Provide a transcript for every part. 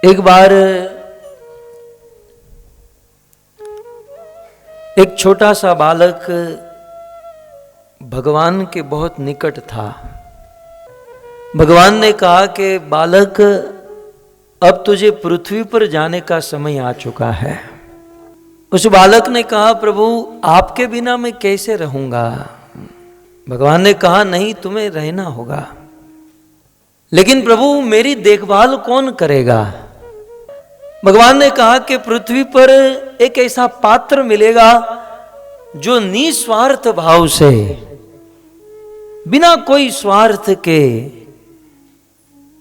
एक बार एक छोटा सा बालक भगवान के बहुत निकट था। भगवान ने कहा कि बालक, अब तुझे पृथ्वी पर जाने का समय आ चुका है। उस बालक ने कहा, प्रभु आपके बिना मैं कैसे रहूंगा। भगवान ने कहा, नहीं, तुम्हें रहना होगा, लेकिन प्रभु मेरी देखभाल कौन करेगा। भगवान ने कहा कि पृथ्वी पर एक ऐसा पात्र मिलेगा जो निस्वार्थ भाव से, बिना कोई स्वार्थ के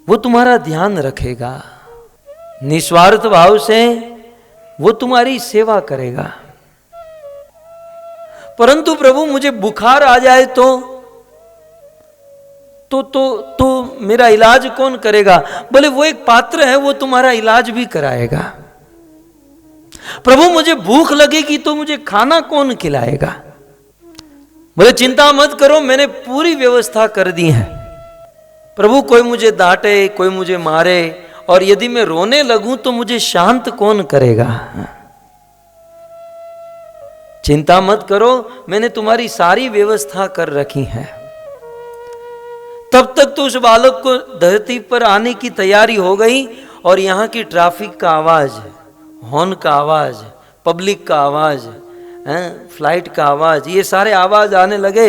वो तुम्हारा ध्यान रखेगा, निस्वार्थ भाव से वो तुम्हारी सेवा करेगा। परंतु प्रभु मुझे बुखार आ जाए तो मेरा इलाज कौन करेगा। बोले वो एक पात्र है, वो तुम्हारा इलाज भी कराएगा। प्रभु मुझे भूख लगेगी तो मुझे खाना कौन खिलाएगा। बोले चिंता मत करो, मैंने पूरी व्यवस्था कर दी है। प्रभु कोई मुझे डांटे, कोई मुझे मारे, और यदि मैं रोने लगूं तो मुझे शांत कौन करेगा। चिंता मत करो, मैंने तुम्हारी सारी व्यवस्था कर रखी है। तब तक तो उस बालक को धरती पर आने की तैयारी हो गई, और यहां की ट्रैफिक का आवाज, हॉर्न का आवाज, पब्लिक का आवाज, फ्लाइट का आवाज, ये सारे आवाज आने लगे।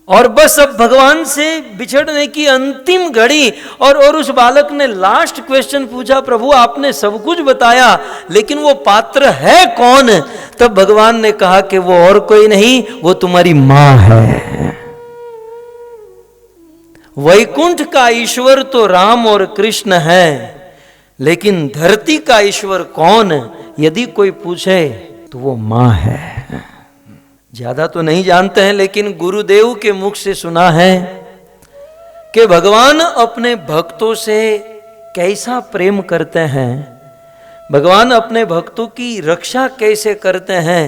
और बस अब भगवान से बिछड़ने की अंतिम घड़ी, और उस बालक ने लास्ट क्वेश्चन पूछा, प्रभु आपने सब कुछ बताया, लेकिन वो पात्र है कौन। तब भगवान ने कहा कि वो और कोई नहीं, वो तुम्हारी मां है। वैकुंठ का ईश्वर तो राम और कृष्ण है, लेकिन धरती का ईश्वर कौन, यदि कोई पूछे तो वो मां है। ज्यादा तो नहीं जानते हैं, लेकिन गुरुदेव के मुख से सुना है कि भगवान अपने भक्तों से कैसा प्रेम करते हैं, भगवान अपने भक्तों की रक्षा कैसे करते हैं।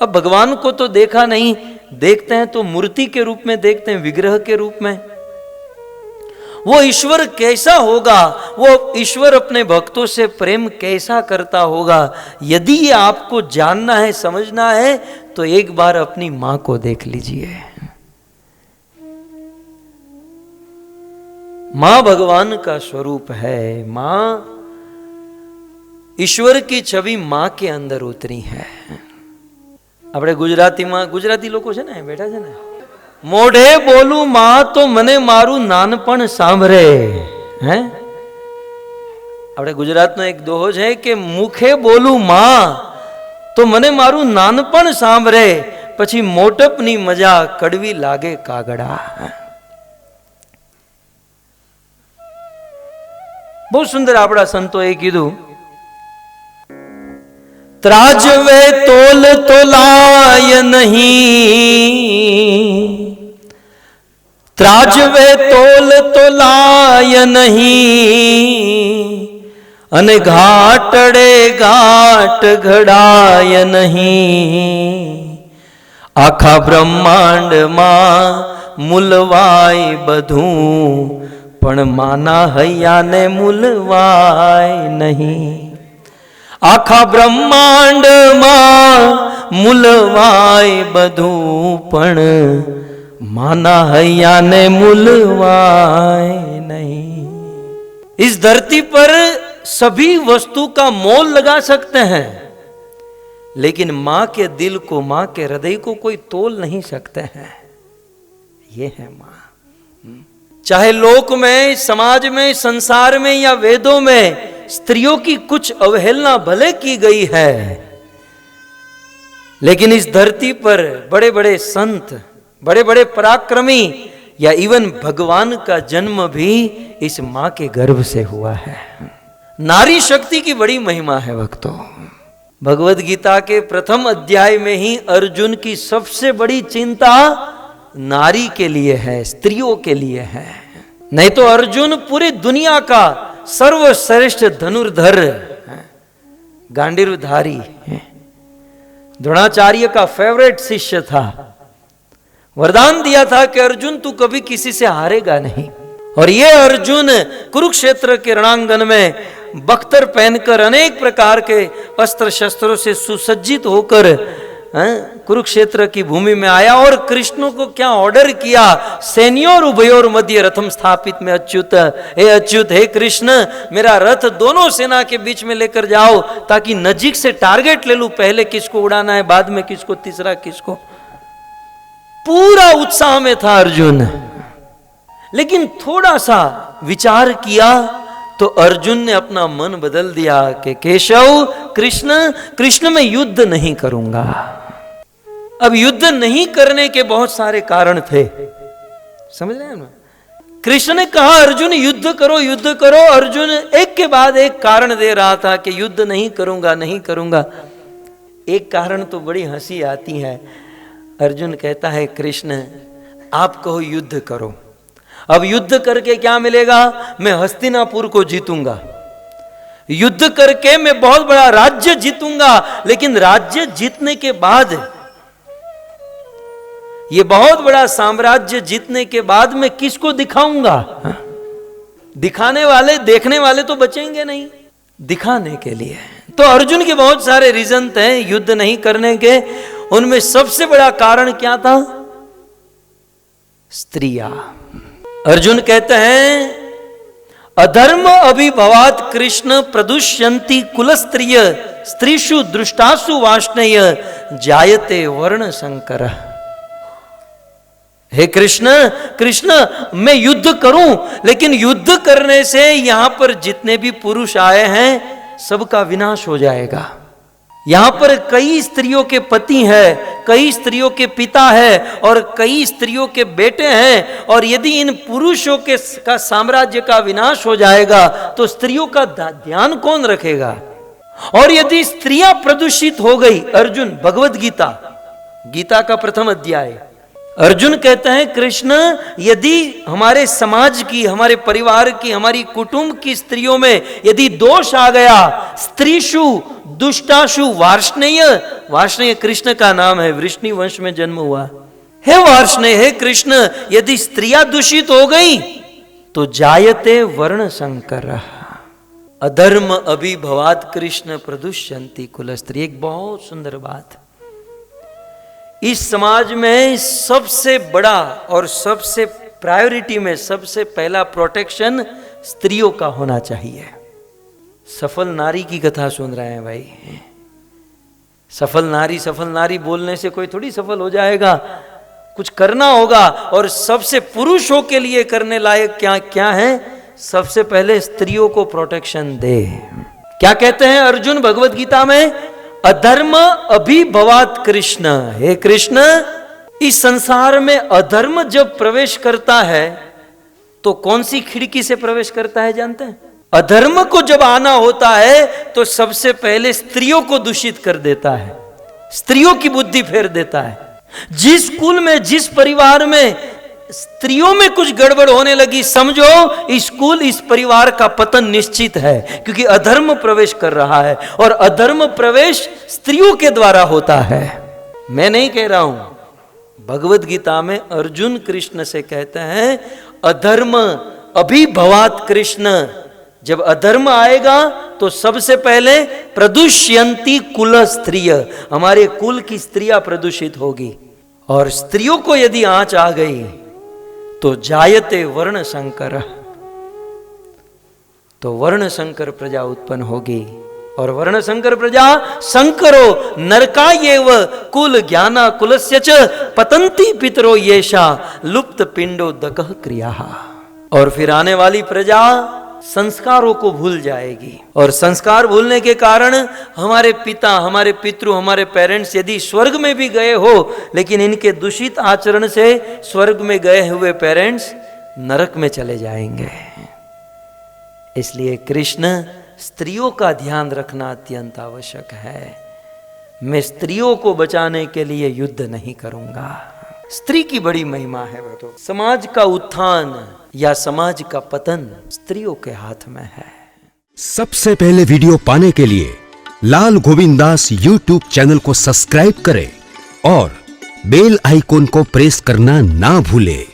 अब भगवान को तो देखा नहीं, देखते हैं तो मूर्ति के रूप में देखते हैं, विग्रह के रूप में। वो ईश्वर कैसा होगा, वो ईश्वर अपने भक्तों से प्रेम कैसा करता होगा। यदि ये आपको जानना है, समझना है, तो एक बार अपनी मां को देख लीजिए। मां भगवान का स्वरूप है। मां ईश्वर की छवि मां के अंदर उतरी है। अपने गुजराती लोग છે ને બેઠા છે ને, मोढ़े बोलू मां तो मने मारू नानपण सांभरे हैं। अपने गुजरात में एक दोहो है कि मुखे बोलू मां तो मने मारू नानपण सांभरे, पछी मोटपनी मजा कड़वी लागे कागड़ा। बहुत सुंदर आपड़ा संतोए कीधु, त्राजवे तोल तोलाय नहीं, त्राजवे तोल तोलाय नहीं, अने घाटड़े घाट घड़ाय नहीं। आखा ब्रह्मांड मां मुलवाय बधू, पण माना हैया ने मुलवाय नहीं। आखा ब्रह्मांड मां मुलवाय बधू, पण माना हैया ने मुलवाय नहीं। इस धरती पर सभी वस्तु का मोल लगा सकते हैं, लेकिन मां के दिल को, मां के हृदय को कोई तोल नहीं सकते हैं। ये है मां। चाहे लोक में, समाज में, संसार में या वेदों में स्त्रियों की कुछ अवहेलना भले की गई है, लेकिन इस धरती पर बड़े बड़े संत, बड़े बड़े पराक्रमी, या इवन भगवान का जन्म भी इस मां के गर्भ से हुआ है। नारी शक्ति की बड़ी महिमा है भक्तों। भगवत गीता के प्रथम अध्याय में ही अर्जुन की सबसे बड़ी चिंता नारी के लिए है, स्त्रियों के लिए है। नहीं तो अर्जुन पूरी दुनिया का सर्वश्रेष्ठ धनुर्धर, गांडीवधारी, द्रोणाचार्य का फेवरेट शिष्य था। वरदान दिया था कि अर्जुन तू कभी किसी से हारेगा नहीं। और ये अर्जुन कुरुक्षेत्र के रणांगन में बख्तर पहनकर अनेक प्रकार के अस्त्र शस्त्रों से सुसज्जित होकर कुरुक्षेत्र की भूमि में आया और कृष्ण को क्या ऑर्डर किया, सैन्योर उभयोर मध्य रथम स्थापित में अच्युत, हे कृष्ण मेरा रथ दोनों सेना के बीच में लेकर जाओ ताकि नजीक से टारगेट ले लूं, पहले किसको उड़ाना है, बाद में किसको, तीसरा किसको। पूरा उत्साह में था अर्जुन, लेकिन थोड़ा सा विचार किया तो अर्जुन ने अपना मन बदल दिया कि केशव, कृष्ण मैं युद्ध नहीं करूंगा। अब युद्ध नहीं करने के बहुत सारे कारण थे, समझ रहे हैं ना। कृष्ण ने कहा अर्जुन युद्ध करो, युद्ध करो। अर्जुन एक के बाद एक कारण दे रहा था कि युद्ध नहीं करूंगा, नहीं करूंगा। एक कारण तो बड़ी हंसी आती है। अर्जुन कहता है कृष्ण आप कहो युद्ध करो। अब युद्ध करके क्या मिलेगा, मैं हस्तिनापुर को जीतूंगा, युद्ध करके मैं बहुत बड़ा राज्य जीतूंगा, लेकिन राज्य जीतने के बाद, ये बहुत बड़ा साम्राज्य जीतने के बाद मैं किसको दिखाऊंगा। दिखाने वाले, देखने वाले तो बचेंगे नहीं, दिखाने के लिए। तो अर्जुन के बहुत सारे रीजन थे युद्ध नहीं करने के। उनमें सबसे बड़ा कारण क्या था, स्त्रियां। अर्जुन कहते हैं अधर्म अभिभवात कृष्ण प्रदुष्यंती कुलस्त्रिय स्त्रीषु दृष्टासु वाष्णेय जायते वर्ण संकर। हे कृष्ण मैं युद्ध करूं, लेकिन युद्ध करने से यहां पर जितने भी पुरुष आए हैं सबका विनाश हो जाएगा। यहां पर कई स्त्रियों के पति हैं, कई स्त्रियों के पिता हैं और कई स्त्रियों के बेटे हैं, और यदि इन पुरुषों के का साम्राज्य का विनाश हो जाएगा तो स्त्रियों का ध्यान कौन रखेगा। और यदि स्त्रियां प्रदूषित हो गई, अर्जुन भगवत गीता का प्रथम अध्याय, अर्जुन कहते हैं कृष्ण यदि हमारे समाज की, हमारे परिवार की, हमारी कुटुंब की स्त्रियों में यदि दोष आ गया, स्त्रीषु दुष्टाशु वार्ष्णेय कृष्ण का नाम है, वृष्णि वंश में जन्म हुआ। हे वार्ष्णेय, हे कृष्ण यदि स्त्रियां दूषित हो गई तो जायते वर्ण संकर। अधर्म अभिभवात कृष्ण प्रदुष्यंती कुलस्त्री। एक बहुत सुंदर बात, इस समाज में सबसे बड़ा और सबसे प्रायोरिटी में सबसे पहला प्रोटेक्शन स्त्रियों का होना चाहिए। सफल नारी की कथा सुन रहे हैं भाई। सफल नारी बोलने से कोई थोड़ी सफल हो जाएगा, कुछ करना होगा। और सबसे पुरुषों के लिए करने लायक क्या है, सबसे पहले स्त्रियों को प्रोटेक्शन दे। क्या कहते हैं अर्जुन भगवत गीता में, अधर्म अभिभवात कृष्ण। हे कृष्ण, इस संसार में अधर्म जब प्रवेश करता है तो कौन सी खिड़की से प्रवेश करता है जानते हैं? अधर्म को जब आना होता है तो सबसे पहले स्त्रियों को दूषित कर देता है, स्त्रियों की बुद्धि फेर देता है। जिस कुल में, जिस परिवार में स्त्रियों में कुछ गड़बड़ होने लगी, समझो इस कुल, इस परिवार का पतन निश्चित है, क्योंकि अधर्म प्रवेश कर रहा है। और अधर्म प्रवेश स्त्रियों के द्वारा होता है। मैं नहीं कह रहा हूं, भगवत गीता में अर्जुन कृष्ण से कहते हैं अधर्म अभिभवात कृष्ण। जब अधर्म आएगा तो सबसे पहले प्रदुष्यंती कुल स्त्रिय, हमारे कुल की स्त्रियां प्रदूषित होगी। और स्त्रियों को यदि आंच आ गई तो जायते वर्ण संकर, तो वर्ण संकर प्रजा उत्पन्न होगी। और वर्ण संकर प्रजा संकरो नरकायेव कुल ज्ञाना कुलस्य च पतंती पितरो येषा लुप्त पिंडो दकः क्रिया। और फिर आने वाली प्रजा संस्कारों को भूल जाएगी। और संस्कार भूलने के कारण हमारे पिता, हमारे पितृ, हमारे पेरेंट्स यदि स्वर्ग में भी गए हो, लेकिन इनके दूषित आचरण से स्वर्ग में गए हुए पेरेंट्स नरक में चले जाएंगे। इसलिए कृष्ण, स्त्रियों का ध्यान रखना अत्यंत आवश्यक है। मैं स्त्रियों को बचाने के लिए युद्ध नहीं करूंगा। स्त्री की बड़ी महिमा है। तो समाज का उत्थान या समाज का पतन स्त्रियों के हाथ में है। सबसे पहले वीडियो पाने के लिए लाल गोविंदास यूट्यूब चैनल को सब्सक्राइब करें और बेल आइकॉन को प्रेस करना ना भूलें।